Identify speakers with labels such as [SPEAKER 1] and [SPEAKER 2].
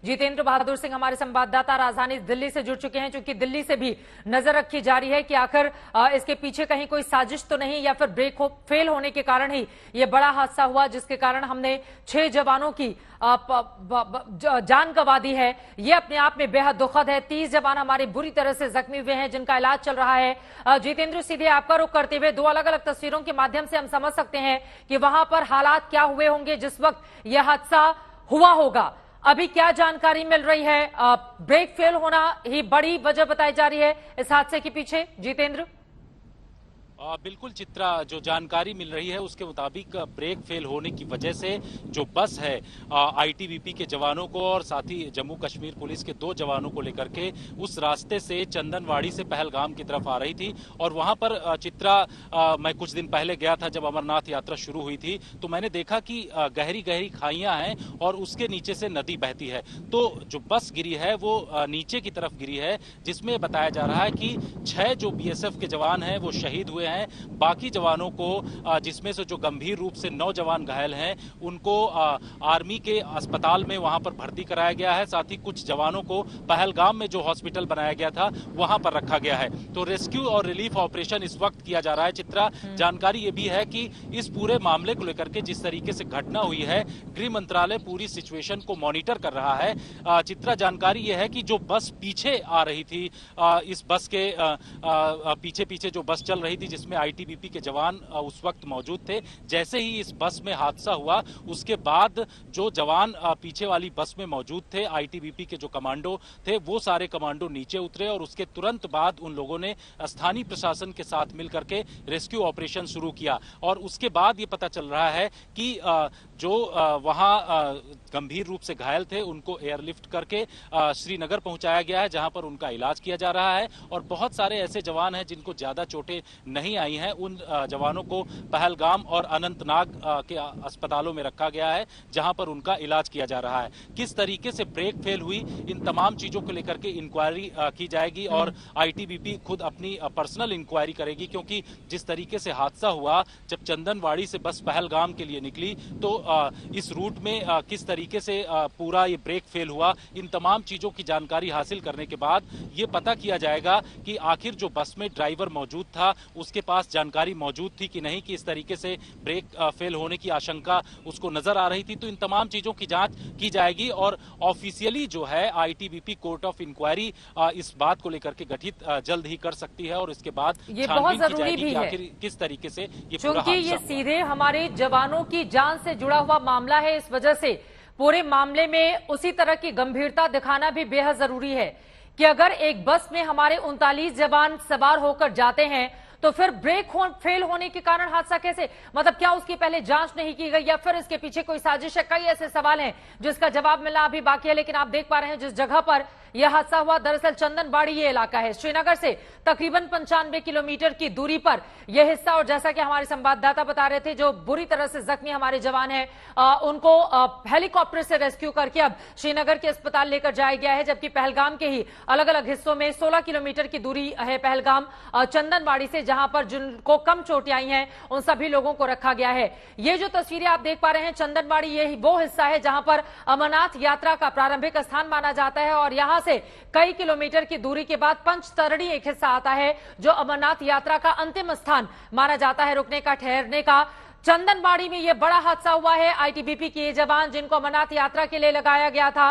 [SPEAKER 1] जितेंद्र बहादुर सिंह हमारे संवाददाता राजधानी दिल्ली से जुड़ चुके हैं, क्योंकि दिल्ली से भी नजर रखी जा रही है कि आखिर इसके पीछे कहीं कोई साजिश तो नहीं, या फिर ब्रेक फेल होने के कारण ही ये बड़ा हादसा हुआ जिसके कारण हमने 6 जवानों की जान गंवा दी है। ये अपने आप में बेहद दुखद है। 30 जवान हमारे बुरी तरह से जख्मी हुए हैं जिनका इलाज चल रहा है। जितेंद्र, सीधे आपका रुख करते हुए 2 अलग अलग तस्वीरों के माध्यम से हम समझ सकते हैं कि वहां पर हालात क्या हुए होंगे जिस वक्त यह हादसा हुआ होगा। अभी क्या जानकारी मिल रही है? ब्रेक फेल होना ही बड़ी वजह बताई जा रही है इस हादसे के पीछे, जितेंद्र।
[SPEAKER 2] बिल्कुल चित्रा, जो जानकारी मिल रही है उसके मुताबिक ब्रेक फेल होने की वजह से जो बस है आईटीबीपी के जवानों को और साथ ही जम्मू कश्मीर पुलिस के 2 जवानों को लेकर के उस रास्ते से चंदनवाड़ी से पहलगाम की तरफ आ रही थी। और वहां पर चित्रा, मैं कुछ दिन पहले गया था जब अमरनाथ यात्रा शुरू हुई थी, तो मैंने देखा कि गहरी गहरी खाइयां हैं और उसके नीचे से नदी बहती है। तो जो बस गिरी है वो नीचे की तरफ गिरी है, जिसमें बताया जा रहा है कि 6 जो बीएसएफ के जवान हैं वो शहीद हुए हैं। बाकी जवानों को, जिसमें से जो गंभीर रूप से 9 जवान घायल हैं, उनको आर्मी के अस्पताल में वहां पर भर्ती कराया गया है। साथ ही कुछ जवानों को पहलगाम में जो हॉस्पिटल बनाया गया था वहां पर रखा गया है। तो रेस्क्यू और रिलीफ ऑपरेशन इस वक्त किया जा रहा है। चित्रा, जानकारी ये भी है कि इस पूरे मामले को लेकर के जिस तरीके से घटना हुई है, गृह मंत्रालय पूरी सिचुएशन को मॉनिटर कर रहा है। चित्रा, जानकारी ये है कि जो बस पीछे आ रही थी, इस बस के पीछे पीछे जो बस चल रही थी जिसमें आईटीबीपी के जवान उस वक्त मौजूद थे, जैसे ही इस बस में हादसा हुआ उसके बाद जो जवान पीछे वाली बस में मौजूद थे, आईटीबीपी के जो कमांडो थे, वो सारे कमांडो नीचे उतरे और उसके तुरंत बाद उन लोगों ने स्थानीय प्रशासन के साथ मिलकर के रेस्क्यू ऑपरेशन शुरू किया। और उसके बाद ये पता चल रहा है कि जो वहां गंभीर रूप से घायल थे उनको एयरलिफ्ट करके श्रीनगर पहुंचाया गया है, जहां पर उनका इलाज किया जा रहा है। और बहुत सारे ऐसे जवान हैं जिनको ज्यादा चोटें नहीं आई हैं, उन जवानों को पहलगाम और अनंतनाग के अस्पतालों में रखा गया है, जहां पर उनका इलाज किया जा रहा है। किस तरीके से ब्रेक फेल हुई, इन तमाम चीजों को लेकर के इंक्वायरी की जाएगी और आईटीबीपी खुद अपनी पर्सनल इंक्वायरी करेगी, क्योंकि जिस तरीके से हादसा हुआ, जब चंदनवाड़ी से बस पहलगाम के लिए निकली तो इस रूट में किस तरीके से पूरा ये ब्रेक फेल हुआ, इन तमाम चीजों की जानकारी हासिल करने के बाद ये पता किया जाएगा कि आखिर जो बस में ड्राइवर मौजूद था उसके पास जानकारी मौजूद थी कि नहीं, कि इस तरीके से ब्रेक फेल होने की आशंका उसको नजर आ रही थी। तो इन तमाम चीजों की जांच की जाएगी और ऑफिशियली जो है आईटीबीपी कोर्ट ऑफ इंक्वायरी इस बात को लेकर के गठित जल्द ही कर सकती है और इसके बाद
[SPEAKER 1] ये बहुत जरूरी भी है
[SPEAKER 2] आखिर किस तरीके से ये
[SPEAKER 1] क्योंकि ये सीधे हमारे जवानों की जान से जुड़ा हुआ मामला है। इस वजह से पूरे मामले में उसी तरह की गंभीरता दिखाना भी बेहद जरूरी है कि अगर एक बस में हमारे 39 जवान सवार होकर जाते हैं तो फिर ब्रेक फेल होने के कारण हादसा कैसे, मतलब क्या उसकी पहले जांच नहीं की गई या फिर इसके पीछे कोई साजिश है? कई ऐसे सवाल हैं जिसका जवाब मिलना अभी बाकी है। लेकिन आप देख पा रहे हैं जिस जगह पर यह हादसा हुआ, दरअसल चंदनबाड़ी ये इलाका है, श्रीनगर से तकरीबन 95 किलोमीटर की दूरी पर यह हिस्सा। और जैसा कि हमारे संवाददाता बता रहे थे, जो बुरी तरह से जख्मी हमारे जवान हैं उनको हेलीकॉप्टर से रेस्क्यू करके अब श्रीनगर के अस्पताल लेकर जाया गया है, जबकि पहलगाम के ही अलग अलग हिस्सों में 16 किलोमीटर की दूरी है पहलगाम चंदनबाड़ी से, जहां पर जिनको कम चोटें आई हैं उन सभी लोगों को रखा गया है। ये जो तस्वीरें आप देख पा रहे हैं, चंदनबाड़ी ये वो हिस्सा है जहां पर अमरनाथ यात्रा का प्रारंभिक स्थान माना जाता है और यहां से कई किलोमीटर की दूरी के बाद पंचतरणी एक हिस्सा आता है जो अमरनाथ यात्रा का अंतिम स्थान माना जाता है रुकने का, ठहरने का। चंदनबाड़ी में यह बड़ा हादसा हुआ है। आईटीबीपी के जवान जिनको अमरनाथ यात्रा के लिए लगाया गया था,